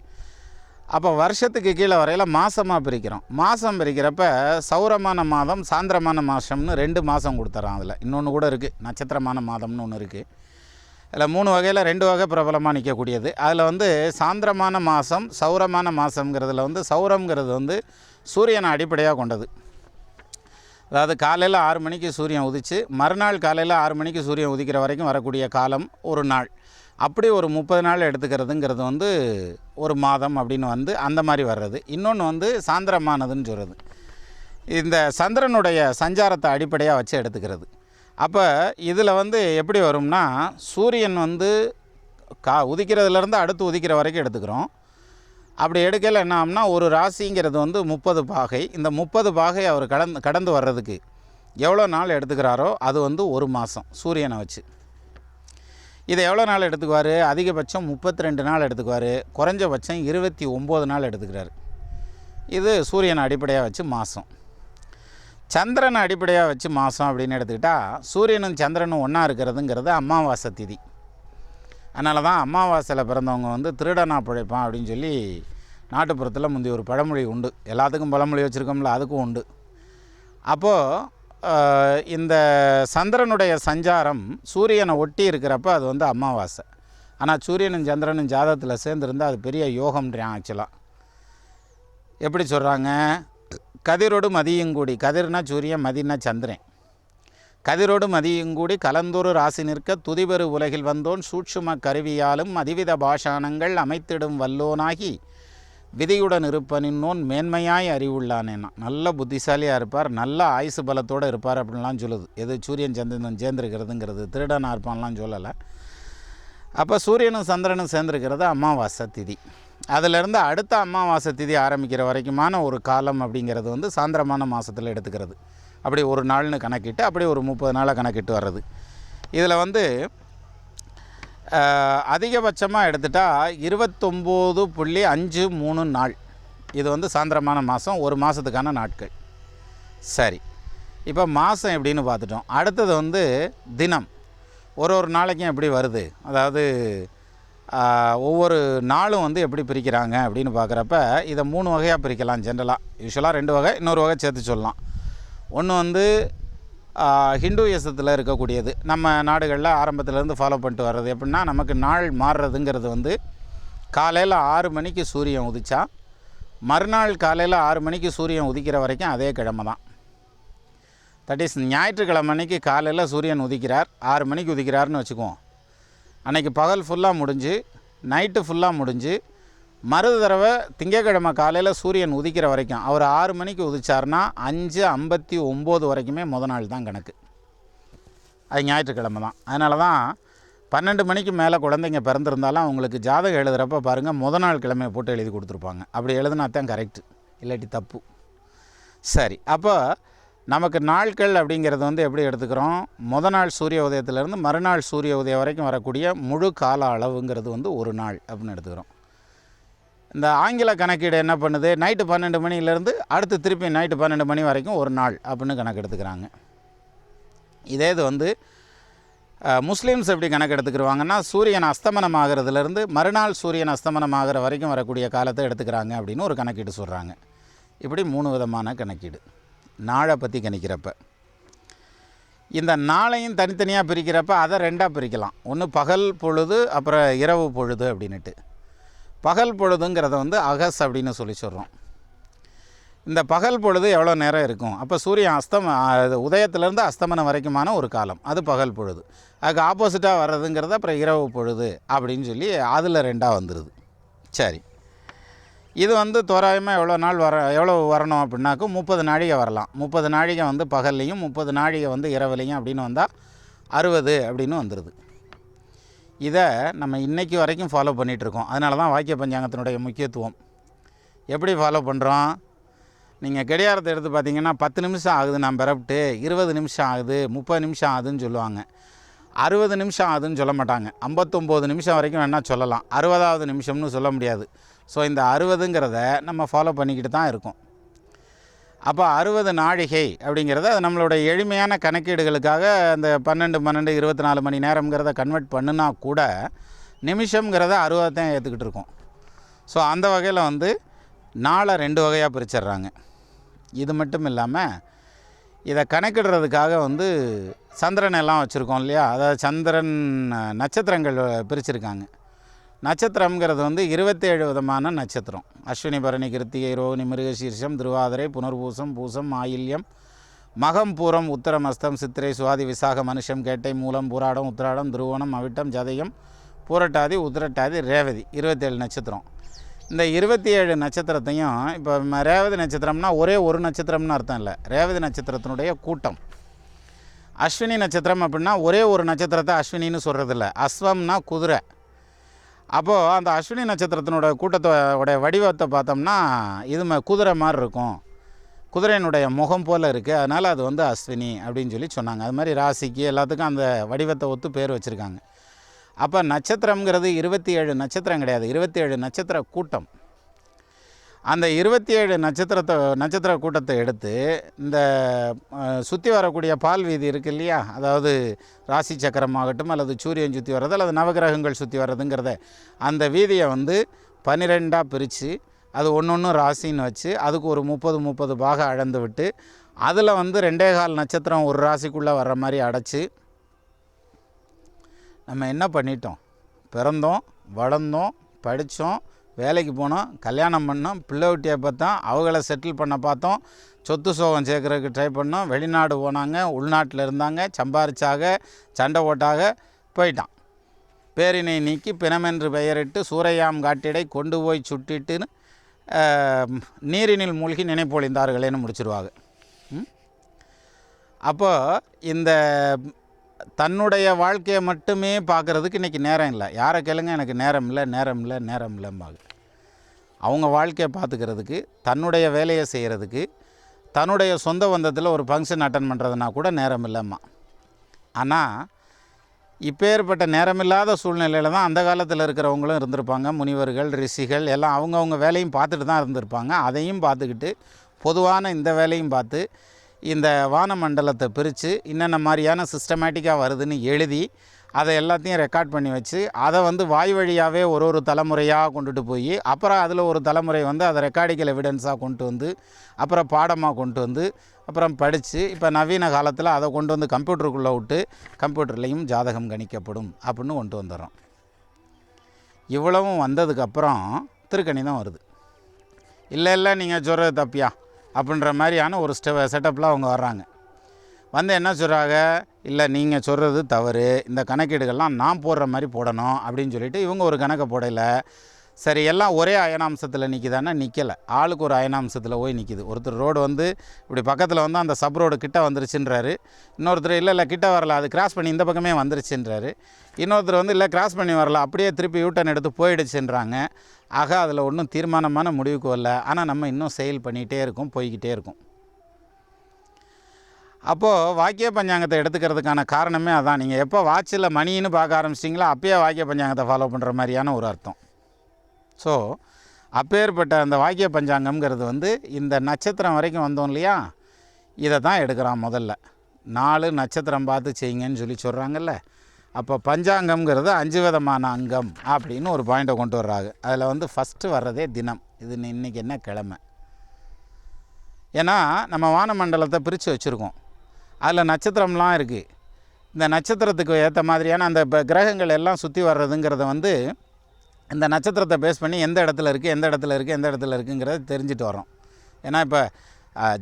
அப்போ வருஷத்துக்கு கீழே வரையில் மாதமாக பிரிக்கிறோம். மாதம் பிரிக்கிறப்ப சௌரமான மாதம், சாந்திரமான மாதம்னு 2 மாதம் கொடுத்துட்றான். அதில் இன்னொன்று கூட இருக்குது, நட்சத்திரமான மாதம்னு ஒன்று இருக்குது. அதில் 3 வகையில் 2 வகை பிரபலமாக நிற்கக்கூடியது. அதில் வந்து சாந்திரமான மாதம், சௌரமான மாதங்கிறதுல வந்து சௌரங்கிறது வந்து சூரியனை அடிப்படையாக கொண்டது. அதாவது காலையில் 6 மணிக்கு சூரியன் உதித்து மறுநாள் காலையில் 6 மணிக்கு சூரியன் உதிக்கிற வரைக்கும் வரக்கூடிய காலம் ஒரு நாள். அப்படி ஒரு 30 நாள் எடுத்துக்கிறதுங்கிறது வந்து ஒரு மாதம் அப்படின்னு வந்து அந்த மாதிரி வர்றது. இன்னொன்று வந்து சாந்திரமானதுன்னு சொல்கிறது, இந்த சந்திரனுடைய சஞ்சாரத்தை அடிப்படையாக வச்சு எடுத்துக்கிறது. அப்போ இதில் வந்து எப்படி வரும்னா, சூரியன் வந்து உதிக்கிறதுலேருந்து அடுத்து உதிக்கிற வரைக்கும் எடுத்துக்கிறோம். அப்படி எடுக்கல என்ன ஆகும்னா, ஒரு ராசிங்கிறது வந்து 30 பாகை. இந்த 30 பாகை அவர் கடந்து வர்றதுக்கு எவ்வளோ நாள் எடுத்துக்கிறாரோ அது வந்து ஒரு மாதம் சூரியனை வச்சு. இதை எவ்வளோ நாள் எடுத்துக்குவார்? அதிகபட்சம் 32 நாள் எடுத்துக்குவார், குறைஞ்சபட்சம் 29 நாள் எடுத்துக்கிறாரு. இது சூரியனை அடிப்படையாக வச்சு மாதம். சந்திரனை அடிப்படையாக வச்சு மாதம் அப்படின்னு எடுத்துக்கிட்டால், சூரியனும் சந்திரனும் ஒன்றா இருக்கிறதுங்கிறது அமாவாசை திதி. அதனால தான் அமாவாசையில் பிறந்தவங்க வந்து திருடனா பிழைப்பான் அப்படின்னு சொல்லி நாட்டுப்புறத்தில் முந்தைய ஒரு பழமொழி உண்டு. எல்லாத்துக்கும் பழமொழி வச்சுருக்கோம்ல, அதுக்கும் உண்டு. அப்போது இந்த சந்திரனுடைய சஞ்சாரம் சூரியனை ஒட்டி இருக்கிறப்ப அது வந்து அமாவாசை. ஆனால் சூரியனும் சந்திரனும் ஜாதகத்தில் சேர்ந்துருந்தால் அது பெரிய யோகம்ன்றான். ஆக்சுவலாக எப்படி சொல்கிறாங்க? கதிரோடு மதியங்கூடி, கதிர்னா சூரியன், மதினா சந்திரன். கதிரோடு மதியங்கூடி கலந்தொரு ராசி நிற்க துதிபெரு உலகில் வந்தோன் சூட்சும கருவியாலும் அதிவித பாஷாணங்கள் அமைத்திடும் வல்லோனாகி விதியுடன் இருப்பனின்னோன் மேன்மையாய் அறிவுள்ளானேன்னா. நல்ல புத்திசாலியாக இருப்பார், நல்ல ஆயுசு பலத்தோடு இருப்பார் அப்படின்லாம் சொல்லுது. எது சூரியன் சந்திரன் சேர்ந்துருக்கிறதுங்கிறது, திருடனாக இருப்பான்லாம் சொல்லலை. அப்போ சூரியனும் சந்திரனும் சேர்ந்துருக்கிறது அமாவாசை திதி. அதிலிருந்து அடுத்த அமாவாசை திதி ஆரம்பிக்கிற வரைக்குமான ஒரு காலம் அப்படிங்கிறது வந்து சாந்திரமான மாதத்தில் எடுத்துக்கிறது. அப்படி ஒரு நாள்னு கணக்கிட்டு அப்படி ஒரு 30 நாளை கணக்கிட்டு வர்றது. இதில் வந்து அதிகபட்சமாக எடுத்துட்டால் 29.53 நாள். இது வந்து சாந்திரமான மாதம், ஒரு மாதத்துக்கான நாட்கள். சரி, இப்போ மாதம் எப்படின்னு பார்த்துட்டோம். அடுத்தது வந்து தினம். ஒரு நாளைக்கும் எப்படி வருது, அதாவது ஒவ்வொரு நாளும் வந்து எப்படி பிரிக்கிறாங்க அப்படின்னு பார்க்குறப்ப இதை 3 வகையாக பிரிக்கலாம். ஜென்ரலாக யூஸ்வலாக 2 வகை, இன்னொரு வகை சேர்த்து சொல்லலாம். ஒன்று வந்து ஹிந்துயிசத்தில் இருக்கக்கூடியது. நம்ம நாடுகளில் ஆரம்பத்திலேருந்து ஃபாலோ பண்ணிட்டு வர்றது எப்படின்னா, நமக்கு நாள் மாறுறதுங்கிறது வந்து காலையில் 6 மணிக்கு சூரியன் உதிச்சா மறுநாள் காலையில் 6 மணிக்கு சூரியன் உதிக்கிற வரைக்கும் அதே கிழமை தான். தட் இஸ் ஞாயிற்றுக்கிழமை அன்றைக்கி காலையில் சூரியன் உதிக்கிறார், 6 மணிக்கு உதிக்கிறார்னு வச்சுக்குவோம். அன்றைக்கி பகல் ஃபுல்லாக முடிஞ்சு நைட்டு ஃபுல்லாக முடிஞ்சு மறு தடவை திங்கக்கிழமை காலையில் சூரியன் உதிக்கிற வரைக்கும் அவர் 6 மணிக்கு உதிச்சார்னா 5:59 வரைக்குமே நாள் தான் கணக்கு. அது ஞாயிற்றுக்கிழமை தான். அதனால தான் 12 மணிக்கு மேலே குழந்தைங்க பிறந்திருந்தாலும் அவங்களுக்கு ஜாதகம் எழுதுகிறப்ப பாருங்கள் நாள் கிழமையை போட்டு எழுதி கொடுத்துருப்பாங்க. அப்படி எழுதுனா தான் கரெக்டு, இல்லாட்டி தப்பு. சரி, அப்போ நமக்கு நாட்கள் அப்படிங்கிறது வந்து எப்படி எடுத்துக்கிறோம், நாள் சூரிய உதயத்திலேருந்து மறுநாள் சூரிய உதயம் வரைக்கும் வரக்கூடிய முழு கால அளவுங்கிறது வந்து ஒரு நாள் அப்படின்னு எடுத்துக்கிறோம். இந்த ஆங்கில கணக்கீடு என்ன பண்ணுது, நைட்டு 12 மணிலேருந்து அடுத்து திருப்பி நைட்டு 12 மணி வரைக்கும் ஒரு நாள் அப்படின்னு கணக்கு எடுத்துக்கிறாங்க. இதே இது வந்து முஸ்லீம்ஸ் எப்படி கணக்கு எடுத்துக்கிடுவாங்கன்னா, சூரியன் அஸ்தமனம் ஆகிறதுலேருந்து மறுநாள் சூரியன் அஸ்தமனம் ஆகிற வரைக்கும் வரக்கூடிய காலத்தை எடுத்துக்கிறாங்க அப்படின்னு ஒரு கணக்கீடு சொல்கிறாங்க. இப்படி 3 விதமான கணக்கீடு நாளை பற்றி கணிக்கிறப்ப. இந்த நாளையும் தனித்தனியாக பிரிக்கிறப்ப அதை 2ஆக பிரிக்கலாம். ஒன்று பகல் பொழுது, அப்புறம் இரவு பொழுது அப்படின்ட்டு. பகல் பொழுதுங்கிறத வந்து அகஸ் அப்படின்னு சொல்கிறோம். இந்த பகல் பொழுது எவ்வளோ நேரம் இருக்கும், அப்போ சூரியன் உதயத்திலேருந்து அஸ்தமனம் வரைக்குமான ஒரு காலம், அது பகல் பொழுது. அதுக்கு ஆப்போசிட்டாக வர்றதுங்கிறது அப்புறம் இரவு பொழுது அப்படின்னு சொல்லி அதில் 2ஆக வந்துடுது. சரி, இது வந்து தோராயமாக எவ்வளோ வரணும் அப்படின்னாக்கா 30 நாழிகை வரலாம். 30 நாழிகை வந்து பகல்லையும் 30 நாழிகை வந்து இரவுலையும் அப்படின்னு வந்தால் 60 அப்படின்னு வந்துடுது. இதை நம்ம இன்றைக்கி வரைக்கும் ஃபாலோ பண்ணிகிட்ருக்கோம். அதனால தான் வாக்கிய பஞ்சாங்கத்தினுடைய முக்கியத்துவம். எப்படி ஃபாலோ பண்ணுறோம், நீங்கள் கடிகாரத்தை எடுத்து பார்த்தீங்கன்னா 10 நிமிஷம் ஆகுது நான் பிறப்பிட்டு, 20 நிமிஷம் ஆகுது, 30 நிமிஷம் ஆகுதுன்னு சொல்லுவாங்க. 60 நிமிஷம் ஆகுதுன்னு சொல்ல மாட்டாங்க. 59 நிமிஷம் வரைக்கும் வேணால் சொல்லலாம், 60வது நிமிஷம்னு சொல்ல முடியாது. ஸோ இந்த 60ங்கிறத நம்ம ஃபாலோ பண்ணிக்கிட்டு தான் இருக்கோம். அப்போ 60 நாழிகை அப்படிங்கிறத அது நம்மளுடைய எளிமையான கணக்கீடுகளுக்காக அந்த 12 24 மணி நேரம்ங்கிறத கன்வெர்ட் பண்ணுனா கூட நிமிஷங்கிறத 60 தான் ஏற்றுக்கிட்டு இருக்கோம். ஸோ அந்த வகையில் வந்து நாளை 2 வகையாக பிரிச்சிடுறாங்க. இது மட்டும் இல்லாமல் இதை கணக்கிடுறதுக்காக வந்து சந்திரன் எல்லாம் வச்சுருக்கோம் இல்லையா, அதாவது சந்திரன் நட்சத்திரங்கள் பிரிச்சுருக்காங்க. நட்சத்திரம்ங்கிறது வந்து 27 விதமான நட்சத்திரம். அஸ்வினி, பரணி, கிருத்திகை, ரோகிணி, மிருகசீர்ஷம், திருவாதிரை, புனர்பூசம், பூசம், ஆயில்யம், மகம், பூரம், உத்தரம், அஸ்தம், சித்திரை, சுவாதி, விசாகம், மனுஷம், கேட்டை, மூலம், பூராடம், உத்திராடம், திருவோணம், அவிட்டம், ஜதயம், பூரட்டாதி, உத்திரட்டாதி, ரேவதி, 27 நட்சத்திரம். இந்த 27 நட்சத்திரத்தையும் இப்போ ரேவதி நட்சத்திரம்னா ஒரே ஒரு நட்சத்திரம்னு அர்த்தம் இல்லை, ரேவதி நட்சத்திரத்தினுடைய கூட்டம். அஸ்வினி நட்சத்திரம் அப்படின்னா ஒரே ஒரு நட்சத்திரத்தை அஸ்வினின்னு சொல்கிறதில்ல, அஸ்வம்னா குதிரை. அப்போது அந்த அஸ்வினி நட்சத்திரத்தினோட கூட்டத்தோட வடிவத்தை பார்த்தோம்னா இது குதிரை மாதிரி இருக்கும், குதிரையினுடைய முகம் போல் இருக்குது, அதனால் அது வந்து அஸ்வினி அப்படின்னு சொல்லி சொன்னாங்க. அது மாதிரி ராசிக்கு எல்லாத்துக்கும் அந்த வடிவத்தை ஒத்து பேர் வச்சுருக்காங்க. அப்போ நட்சத்திரங்கிறது 27 நட்சத்திரம் கிடையாது, 27 நட்சத்திர கூட்டம். அந்த 27 நட்சத்திர கூட்டத்தை எடுத்து இந்த சுற்றி வரக்கூடிய பால் வீதி இருக்குது இல்லையா, அதாவது ராசி சக்கரமாகட்டும் அல்லது சூரியன் சுற்றி வர்றது அல்லது நவகிரகங்கள் சுற்றி வர்றதுங்கிறத அந்த வீதியை வந்து 12ஆக பிரித்து அது ஒன்று ராசின்னு வச்சு அதுக்கு ஒரு 30 பாகம் அளந்து விட்டு அதில் வந்து 2.25 நட்சத்திரம் ஒரு ராசிக்குள்ளே வர்ற மாதிரி அடைச்சி நம்ம என்ன பண்ணிட்டோம், பிறந்தோம், வளர்ந்தோம், படித்தோம், வேலைக்கு போனோம், கல்யாணம் பண்ணோம், பிள்ளை குட்டியை பார்த்தோம், அவங்கள செட்டில் பண்ண பார்த்தோம், சொத்து சோகம் சேர்க்குறதுக்கு ட்ரை பண்ணோம், வெளிநாடு போனாங்க, உள்நாட்டில் இருந்தாங்க, சம்பாரிச்சாக, சண்டை ஓட்டாக போயிட்டான். பேரினை நீக்கி பிணமென்று பெயரிட்டு சூறையாம் காட்டிடை கொண்டு போய் சுட்டிட்டுன்னு நீரினில் மூழ்கி நினைப்பொழிந்தார்களேன்னு முடிச்சிருவாங்க. அப்போது இந்த தன்னுடைய வாழ்க்கையை மட்டுமே பார்க்குறதுக்கு இன்றைக்கி நேரம் இல்லை. யாரை கேளுங்க, எனக்கு நேரம் இல்லைம்பாங்க. அவங்க வாழ்க்கையை பார்த்துக்கிறதுக்கு, தன்னுடைய வேலையை செய்கிறதுக்கு, தன்னுடைய சொந்த பந்தத்தில் ஒரு ஃபங்க்ஷன் அட்டன் பண்ணுறதுனா கூட நேரம் இல்லைம்மா. ஆனால் இப்பேற்பட்ட நேரமில்லாத சூழ்நிலையில் தான் அந்த காலத்தில் இருக்கிறவங்களும் இருந்திருப்பாங்க. முனிவர்கள், ரிஷிகள் எல்லாம் அவங்கவுங்க வேலையும் பார்த்துட்டு தான் இருந்திருப்பாங்க. அதையும் பார்த்துக்கிட்டு பொதுவான இந்த வேலையும் பார்த்து இந்த வானமண்டலத்தை பிரித்து என்னென்ன மாதிரியான சிஸ்டமேட்டிக்காக வருதுன்னு எழுதி அதை எல்லாத்தையும் ரெக்கார்ட் பண்ணி வச்சு அதை வந்து வாய் வழியாகவே ஒரு தலைமுறையாக கொண்டுட்டு போய் அப்புறம் அதில் ஒரு தலைமுறை வந்து அதை ரெக்கார்டிக்கல் எவிடன்ஸாக கொண்டு வந்து அப்புறம் பாடமாக கொண்டு வந்து அப்புறம் படித்து இப்போ நவீன காலத்தில் அதை கொண்டு வந்து கம்ப்யூட்டருக்குள்ளே விட்டு கம்ப்யூட்டர்லேயும் ஜாதகம் கணிக்கப்படும் அப்படின்னு கொண்டு வந்துடுறோம். இவ்வளவும் வந்ததுக்கப்புறம் திருக்கணிதம் வருது. இல்லை நீங்கள் சொல்கிறது தப்பியா அப்படின்ற மாதிரியான ஒரு செட்டப்பில் அவங்க வர்றாங்க. வந்து என்ன சொல்கிறாங்க, இல்லை நீங்கள் சொல்கிறது தவறு, இந்த கணக்கீடுகள்லாம் நான் போடுற மாதிரி போடணும் அப்படின்னு சொல்லிட்டு இவங்க ஒரு கணக்கை போடலை. சரி, எல்லாம் ஒரே அயனாம்சத்தில் நிற்கிதானே, நிற்கலை. ஆளுக்கு ஒரு அயனாம்சத்தில் போய் நிற்கிது. ஒருத்தர் ரோடு வந்து இப்படி பக்கத்தில் வந்து அந்த சப் ரோடு கிட்ட வந்துருச்சுன்றாரு. இன்னொருத்தர் இல்லை கிட்ட வரல, அது கிராஸ் பண்ணி இந்த பக்கமே வந்துருச்சுன்றாரு. இன்னொருத்தர் வந்து இல்லை கிராஸ் பண்ணி வரல, அப்படியே திருப்பி யூட்டன் எடுத்து போயிடுச்சுன்றாங்க. ஆக அதில் ஒன்றும் தீர்மானமான முடிவுக்கு வரல. ஆனால் நம்ம இன்னும் செயல் பண்ணிகிட்டே இருக்கோம், போய்கிட்டே இருக்கோம். அப்போது வாக்கிய பஞ்சாங்கத்தை எடுத்துக்கிறதுக்கான காரணமே அதான். நீங்கள் எப்போ வாட்சில் மணின்னு பார்க்க ஆரம்பிச்சிட்டிங்களோ அப்பயே வாக்கிய பஞ்சாங்கத்தை ஃபாலோ பண்ணுற மாதிரியான ஒரு அர்த்தம். ஸோ அப்பேற்பட்ட அந்த வாக்கிய பஞ்சாங்கம்ங்கிறது வந்து இந்த நட்சத்திரம் வரைக்கும் வந்தோம் இல்லையா, இதை தான் எடுக்கிறான். முதல்ல 4 நட்சத்திரம் பார்த்து செய்யுங்கன்னு சொல்லி சொல்கிறாங்கல்ல. அப்போ பஞ்சாங்கம்ங்கிறது 5 விதமான அங்கம் அப்படின்னு ஒரு பாயிண்ட்டை கொண்டு வர்றாங்க. அதில் வந்து ஃபஸ்ட்டு வர்றதே தினம். இது இன்றைக்கி என்ன கிழமை. ஏன்னா நம்ம வானமண்டலத்தை பிரித்து வச்சுருக்கோம். அதில் நட்சத்திரம்லாம் இருக்குது. இந்த நட்சத்திரத்துக்கு ஏற்ற மாதிரியான அந்த கிரகங்கள் எல்லாம் சுற்றி வர்றதுங்கிறத வந்து இந்த நட்சத்திரத்தை பேஸ் பண்ணி எந்த இடத்துல இருக்குது இருக்குங்கிறத தெரிஞ்சுட்டு வரோம். ஏன்னா இப்போ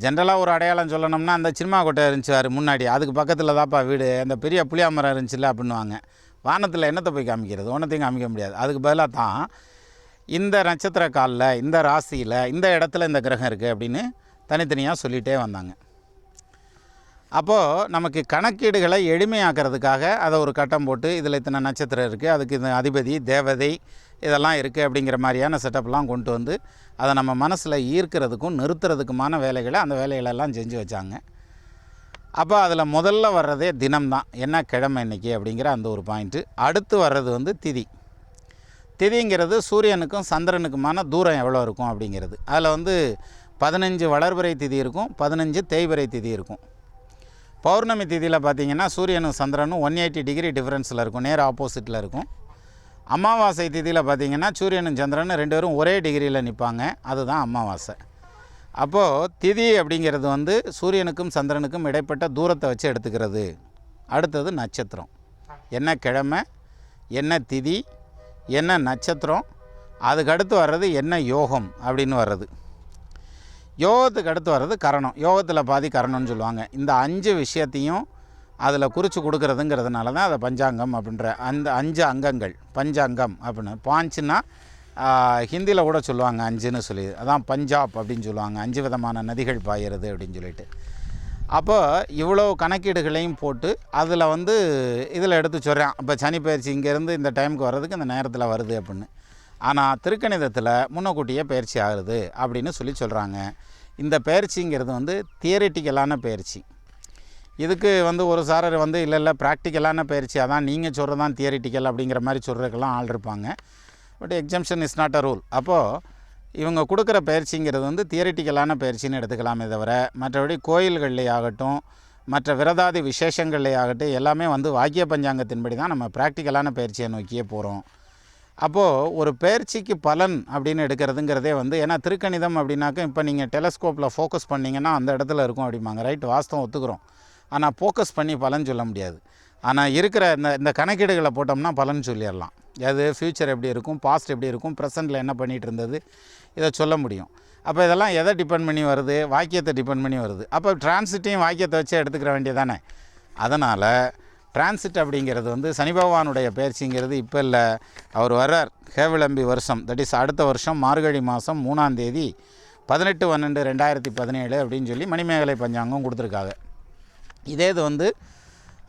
ஜென்ரலாக ஒரு அடையாளம் சொல்லணும்னா அந்த சினிமா கோட்டை இருந்துச்சு முன்னாடி, அதுக்கு பக்கத்தில் தான்ப்பா வீடு, அந்த பெரிய புளியாமரம் இருந்துச்சுல்ல அப்படின்னுவாங்க. வானத்தில் என்னத்தை போய் காமிக்கிறது, ஒன்றத்தையும் காமிக்க முடியாது. அதுக்கு பதிலாக தான் இந்த நட்சத்திர காலில், இந்த ராசியில், இந்த இடத்துல இந்த கிரகம் இருக்குது அப்படின்னு தனித்தனியாக சொல்லிகிட்டே வந்தாங்க. அப்போது நமக்கு கணக்கீடுகளை எளிமையாக்கிறதுக்காக அதை ஒரு கட்டம் போட்டு இதில் இத்தனை நட்சத்திரம் இருக்குது, அதுக்கு இந்த அதிபதி தேவதை இதெல்லாம் இருக்குது அப்படிங்கிற மாதிரியான செட்டப்லாம் கொண்டு வந்து அதை நம்ம மனசில் ஈர்க்கிறதுக்கும் நிறுத்துறதுக்குமான வேலைகளை அந்த வேலைகளெல்லாம் செஞ்சு வச்சாங்க. அப்போ அதில் முதல்ல வர்றதே தினம்தான். என்ன கிழமை இன்றைக்கி அப்படிங்கிற அந்த ஒரு பாயிண்ட்டு. அடுத்து வர்றது வந்து திதி. திதிங்கிறது சூரியனுக்கும் சந்திரனுக்குமான தூரம் எவ்வளோ இருக்கும் அப்படிங்கிறது. அதில் வந்து 15 வளர்பிறை திதி இருக்கும், 15 தேய்பிறை திதி இருக்கும். பௌர்ணமி திதியில் பார்த்திங்கன்னா சூரியனும் சந்திரனும் 180 டிகிரி டிஃப்ரென்ஸில் இருக்கும், நேர் ஆப்போசிட்டில் இருக்கும். அமாவாசை திதியில் பார்த்திங்கன்னா சூரியனும் சந்திரனும் 2 பேரும் ஒரே டிகிரியில் நிற்பாங்க, அதுதான் அமாவாசை. அப்போது திதி அப்படிங்கிறது வந்து சூரியனுக்கும் சந்திரனுக்கும் இடைப்பட்ட தூரத்தை வச்சு எடுத்துக்கிறது. அடுத்தது நட்சத்திரம். என்ன கிழமை, என்ன திதி, என்ன நட்சத்திரம், அதுக்கடுத்து வர்றது என்ன யோகம் அப்படின்னு வர்றது. யோகத்துக்கு அடுத்து வர்றது கரணம். யோகத்தில் பாதி கரணம்னு சொல்லுவாங்க. இந்த 5 விஷயத்தையும் அதில் குறித்து கொடுக்குறதுங்கிறதுனால தான் அதை பஞ்சாங்கம் அப்படின்ற அந்த 5 அங்கங்கள் பஞ்சாங்கம் அப்படின்னு. பாஞ்சுன்னா ஹிந்தியில் கூட சொல்லுவாங்க 5ன்னு சொல்லி, அதான் பஞ்சாப் அப்படின்னு சொல்லுவாங்க, 5 விதமான நதிகள் பாயிறது அப்படின்னு சொல்லிட்டு. அப்போ இவ்வளோ கணக்கீடுகளையும் போட்டு அதில் வந்து இதில் எடுத்து சொல்கிறேன். இப்போ சனி பயிற்சி இங்கேருந்து இந்த டைமுக்கு வர்றதுக்கு இந்த நேரத்தில் வருது அப்படின்னு. ஆனால் திருக்கணிதத்தில் முன்னக்கூட்டியே பயிற்சி ஆகுது அப்படின்னு சொல்லி சொல்கிறாங்க. இந்த பயிற்சிங்கிறது வந்து தியரிட்டிக்கலான பயிற்சி. இதுக்கு வந்து ஒரு சாரர் வந்து இல்லை ப்ராக்டிக்கலான பயிற்சி, அதான் நீங்கள் சொல்கிறது தான் தியரிட்டிக்கல் அப்படிங்கிற மாதிரி சொல்கிறதுக்கெல்லாம் ஆள் இருப்பாங்க. But exemption is not a rule. அப்போது இவங்க கொடுக்குற பயிற்சிங்கிறது வந்து தியரிட்டிக்கலான பயிற்சின்னு எடுத்துக்கலாமே தவிர, மற்றபடி கோயில்கள்லே ஆகட்டும், மற்ற விரதாதி விசேஷங்கள்லே ஆகட்டும், எல்லாமே வந்து வாக்கிய பஞ்சாங்கத்தின்படி தான் நம்ம ப்ராக்டிக்கலான பயிற்சியை நோக்கியே போகிறோம். அப்போது ஒரு பயிற்சிக்கு பலன் அப்படின்னு எடுக்கிறதுங்கிறதே வந்து, ஏன்னா திருக்கணிதம் அப்படின்னாக்க இப்போ நீங்கள் டெலஸ்கோப்பில் ஃபோக்கஸ் பண்ணிங்கன்னா அந்த இடத்துல இருக்கும் அப்படிம்பாங்க. ரைட், வாஸ்தவம் ஒத்துக்கிறோம். ஆனால் ஃபோக்கஸ் பண்ணி பலன் சொல்ல முடியாது. ஆனால் இருக்கிற இந்த கணக்கீடுகளை போட்டோம்னா பலன் சொல்லிடலாம். அது ஃப்யூச்சர் எப்படி இருக்கும், பாஸ்ட் எப்படி இருக்கும், ப்ரெசென்ட்டில் என்ன பண்ணிகிட்டு இருந்தது, இதை சொல்ல முடியும். அப்போ இதெல்லாம் எதை டிபெண்ட் பண்ணி வருது, வாக்கியத்தை டிபெண்ட் பண்ணி வருது. அப்போ டிரான்சிட்டையும் வாக்கியத்தை வச்சு எடுத்துக்கிற வேண்டியதானே. அதனால் டிரான்சிட் அப்படிங்கிறது வந்து சனி பகவானுடைய பயிற்சிங்கிறது இப்போ இல்லை, அவர் வர்றார் ஹேவிளம்பி வருஷம், தட் இஸ் அடுத்த வருஷம் மார்கழி மாதம் 3ஆம் தேதி 18/12/2017 அப்படின்னு சொல்லி மணிமேகலை பஞ்சாங்கம் கொடுத்துருக்காங்க. இதே இது வந்து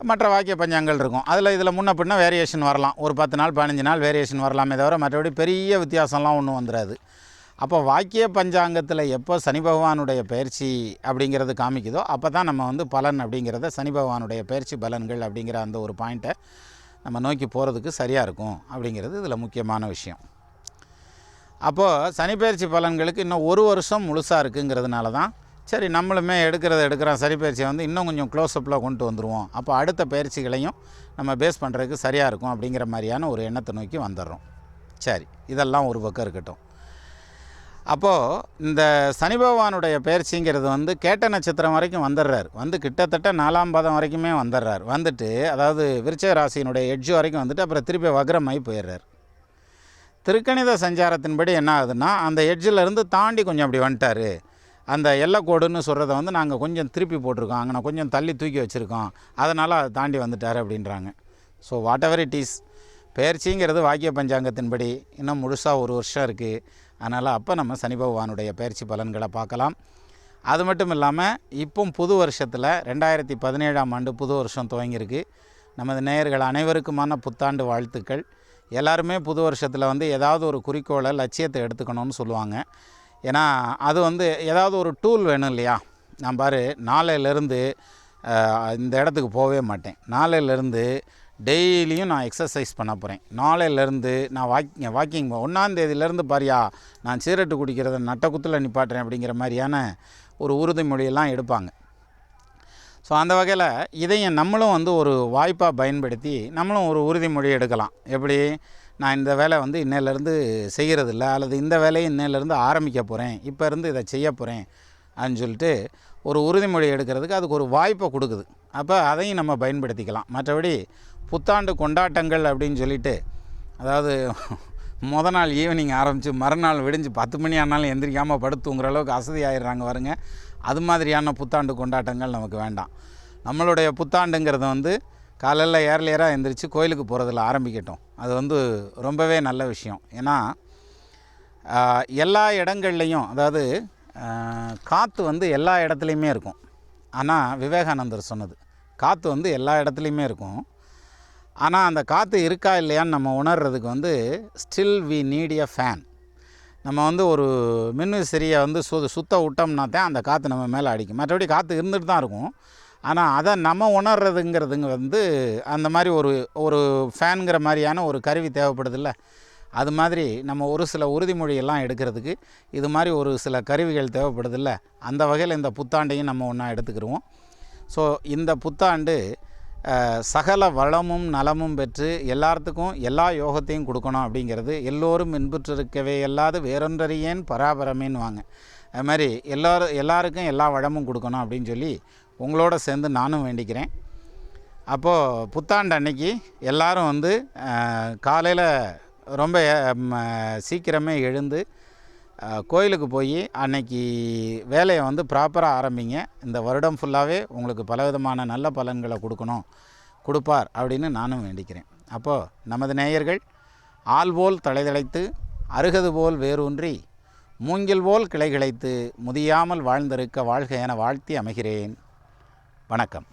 மற்ற வாக்கிய பஞ்சாங்கங்கள் இருக்கும். இதில் முன்ன பின்ன வேரியேஷன் வரலாம், ஒரு 10 நாள் 15 நாள் வேரியேஷன் வரலாமே தவிர மற்றபடி பெரிய வித்தியாசம்லாம் ஒன்றும் வந்துடாது. அப்போ வாக்கிய பஞ்சாங்கத்தில் எப்போ சனி பகவானுடைய பயிற்சி அப்படிங்கிறது காமிக்குதோ அப்போ தான் நம்ம வந்து பலன் அப்படிங்கிறத சனி பகவானுடைய பயிற்சி பலன்கள் அப்படிங்கிற அந்த ஒரு பாயிண்ட்டை நம்ம நோக்கி போகிறதுக்கு சரியாக இருக்கும் அப்படிங்கிறது இதில் முக்கியமான விஷயம். அப்போது சனி பயிற்சி பலன்களுக்கு இன்னும் 1 வருஷம் முழுசாக இருக்குங்கிறதுனால தான் சரி நம்மளுமே எடுக்கிறோம் சனி பயிற்சியை வந்து இன்னும் கொஞ்சம் க்ளோஸ்அப்பில் கொண்டு வந்துடுவோம், அப்போ அடுத்த பயிற்சிகளையும் நம்ம பேஸ் பண்ணுறதுக்கு சரியாக இருக்கும் அப்படிங்கிற மாதிரியான ஒரு எண்ணத்தை நோக்கி வந்துடுறோம். சரி, இதெல்லாம் ஒரு பக்கம் இருக்கட்டும். அப்போது இந்த சனி பகவானுடைய பயிற்சிங்கிறது வந்து கேட்ட நட்சத்திரம் வரைக்கும் வந்துடுறார், வந்து கிட்டத்தட்ட 4ஆம் பாதம் வரைக்குமே வந்துடுறார். வந்துட்டு அதாவது விருச்சிக ராசியினுடைய எட்ஜு வரைக்கும் வந்துட்டு அப்புறம் திருப்பி வக்ரமாகி போயிடுறார். திருக்கணித சஞ்சாரத்தின்படி என்ன ஆகுதுன்னா, அந்த எட்ஜிலேருந்து தாண்டி கொஞ்சம் அப்படி வந்துட்டார். அந்த எல்லைக்கோடுன்னு சொல்கிறத வந்து நாங்கள் கொஞ்சம் திருப்பி போட்டிருக்கோம், அங்கே கொஞ்சம் தள்ளி தூக்கி வச்சுருக்கோம், அதனால் அதை தாண்டி வந்துட்டார் அப்படின்றாங்க. So whatever it is, பயிற்சிங்கிறது வாக்கிய பஞ்சாங்கத்தின்படி இன்னும் முழுசாக ஒரு வருஷம் இருக்குது. அதனால் அப்போ நம்ம சனி பகவானுடைய பயிற்சி பலன்களை பார்க்கலாம். அது மட்டும் இல்லாமல் இப்போ புது வருஷத்தில் 2017ஆம் ஆண்டு புது வருஷம் துவங்கியிருக்கு. நமது நேயர்கள் அனைவருக்குமான புத்தாண்டு வாழ்த்துக்கள். எல்லாருமே புது வருஷத்தில் வந்து ஏதாவது ஒரு குறிக்கோளை லட்சியத்தை எடுத்துக்கணும்னு சொல்லுவாங்க. ஏன்னா அது வந்து ஏதாவது ஒரு டூல் வேணும் இல்லையா. நான் பாரு, நாளையிலேருந்து இந்த இடத்துக்கு போகவே மாட்டேன், நாளையிலேருந்து டெய்லியும் நான் எக்ஸசைஸ் பண்ண போகிறேன், நாளையிலேருந்து நான் வாக்கிங் 1ஆம் தேதியிலேருந்து பாரியா நான் சிகரெட்டு குடிக்கிறத நட்டக்குத்தில் நிப்பாட்டுறேன் அப்படிங்கிற மாதிரியான ஒரு உறுதிமொழியெல்லாம் எடுப்பாங்க. ஸோ அந்த வகையில் இதையும் நம்மளும் வந்து ஒரு வாய்ப்பாக பயன்படுத்தி நம்மளும் ஒரு உறுதிமொழி எடுக்கலாம். எப்படி, நான் இந்த வேலை வந்து இன்னையிலேருந்து செய்கிறதில்ல, அல்லது இந்த வேலையை இன்னையிலேருந்து ஆரம்பிக்க போகிறேன், இப்போ இருந்து இதை செய்ய போகிறேன் அப்படின்னு சொல்லிட்டு ஒரு உறுதிமொழி எடுக்கிறதுக்கு அதுக்கு ஒரு வாய்ப்பை கொடுக்குது. அப்போ அதையும் நம்ம பயன்படுத்திக்கலாம். மற்றபடி புத்தாண்டு கொண்டாட்டங்கள் அப்படின்னு சொல்லிட்டு, அதாவது மொதல் நாள் ஈவினிங் ஆரம்பித்து மறுநாள் விடிஞ்சு 10 மணி ஆனாலும் எந்திரிக்காமல் படுத்துங்கிற அளவுக்கு அசதி ஆகிடுறாங்க பாருங்க. அது மாதிரியான புத்தாண்டு கொண்டாட்டங்கள் நமக்கு வேண்டாம். நம்மளுடைய புத்தாண்டுங்கிறது வந்து காலையில் ஏர்லியராக எந்திரிச்சு கோயிலுக்கு போகிறதில் ஆரம்பிக்கட்டும். அது வந்து ரொம்பவே நல்ல விஷயம். ஏன்னா எல்லா இடங்கள்லையும், அதாவது காற்று வந்து எல்லா இடத்துலையுமே இருக்கும். ஆனால் விவேகானந்தர் சொன்னது, காற்று வந்து எல்லா இடத்துலையுமே இருக்கும், ஆனால் அந்த காற்று இருக்கா இல்லையான்னு நம்ம உணர்றதுக்கு வந்து still we need a fan. நம்ம வந்து ஒரு மின்விசிறியை வந்து சுத்த விட்டோம்னா தான் அந்த காற்று நம்ம மேலே அடிக்கும். மற்றபடி காற்று இருந்துட்டு தான் இருக்கும். ஆனால் அதை நம்ம உணர்றதுங்கிறதுங்க வந்து அந்த மாதிரி ஒரு ஃபேனுங்கிற மாதிரியான ஒரு கருவி தேவைப்படுதில்ல. அது மாதிரி நம்ம ஒரு சில உறுதிமொழியெல்லாம் எடுக்கிறதுக்கு இது மாதிரி ஒரு சில கருவிகள் தேவைப்படுதில்ல. அந்த வகையில் இந்த புத்தாண்டையும் நம்ம ஒன்றா எடுத்துக்கிடுவோம். ஸோ இந்த புத்தாண்டு சகல வளமும் நலமும் பெற்று எல்லாத்துக்கும் எல்லா யோகத்தையும் கொடுக்கணும் அப்படிங்கிறது, எல்லோரும் இன்புற்றிருக்கவே அல்லாது வேறொன்றறியேன் பராபரமேன்னு வாங்க. அது மாதிரி எல்லாருக்கும் எல்லா வளமும் கொடுக்கணும் அப்படின்னு சொல்லி உங்களோட சேர்ந்து நானும் வேண்டிக்கிறேன். அப்போது புத்தாண்டு அன்னைக்கு எல்லோரும் வந்து காலையில் ரொம்ப சீக்கிரமே எழுந்து கோயிலுக்கு போய் அன்னைக்கு வேலையை வந்து ப்ராப்பராக ஆரம்பிங்க. இந்த வருடம் ஃபுல்லாகவே உங்களுக்கு பலவிதமான நல்ல பலன்களை கொடுப்பார் அப்படின்னு நானும் வேண்டிக்கிறேன். அப்போது நமது நேயர்கள் ஆள் போல் தழைதழைத்து அருகது போல் வேரூன்றி மூங்கில் போல் கிளை கிளைத்து முதியாமல் வாழ்ந்திருக்க வாழ்க என வாழ்த்தி அமைகிறேன். வணக்கம்.